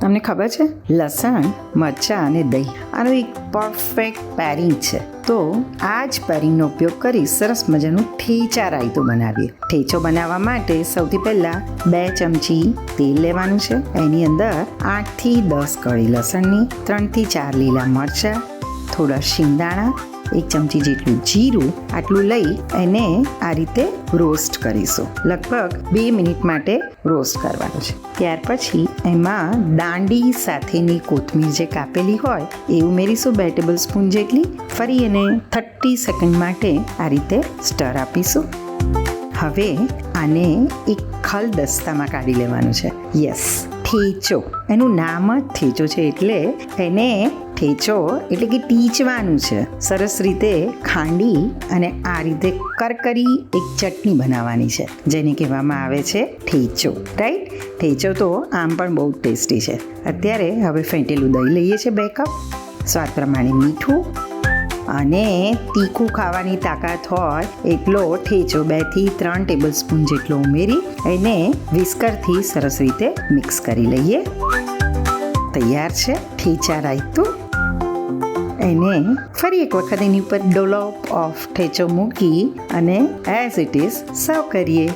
તમને ખબર છે, લસણ, મરચાં અને દહીં આનું એક પરફેક્ટ પેરિંગ છે. તો આ જ પેરિંગનો ઉપયોગ કરી સરસ મજાનું ઠેચા રાયતું બનાવીએ. ઠેચો બનાવવા માટે સૌથી પહેલાં 2 ચમચી તેલ લેવાનું છે. એની અંદર 8 થી 10 કળી લસણની, 3 થી 4 લીલા મરચાં, થોડા શિંગદાણા, 1 ચમચી જેટલું જીરું, આટલું લઈ એને આ રીતે રોસ્ટ કરીશું. લગભગ 2 મિનિટ માટે રોસ્ટ કરવાનું છે. ત્યાર પછી એમાં દાંડી સાથેની કોથમીર જે કાપેલી હોય એ ઉમેરીશું 2 ટેબલ સ્પૂન જેટલી. ફરી એને 30 સેકન્ડ માટે આ રીતે સ્ટર આપીશું. હવે આને એક ખલદસ્તામાં કાઢી લેવાનું છે. યસ, ઠેચો, એનું નામ જ ઠેચો છે એટલે એને ઠેચો એટલે કે ટીચવાનું છે. સરસ રીતે ખાંડી અને આ રીતે કરકરી એક ચટણી બનાવવાની છે, જેને કહેવામાં આવે છે ઠેચો. રાઈટ? ઠેચો તો આમ પણ બહુ ટેસ્ટી છે. અત્યારે હવે ફેંટેલું દહીં લઈએ છીએ 2 કપ, સ્વાદ પ્રમાણે મીઠું, અને તીખું ખાવાની તાકાત હોય એટલો ઠેચો 2 થી 3 ટેબલ સ્પૂન જેટલો ઉમેરી એને વિસ્કરથી સરસ રીતે મિક્સ કરી લઈએ. તૈયાર છે ઠેચા રાયતું. એને ફરી એક વખત એની ઉપર ડોલોપ ઓફ ઠેચો મૂકી અને એઝ ઇટ ઇઝ સર્વ કરીએ.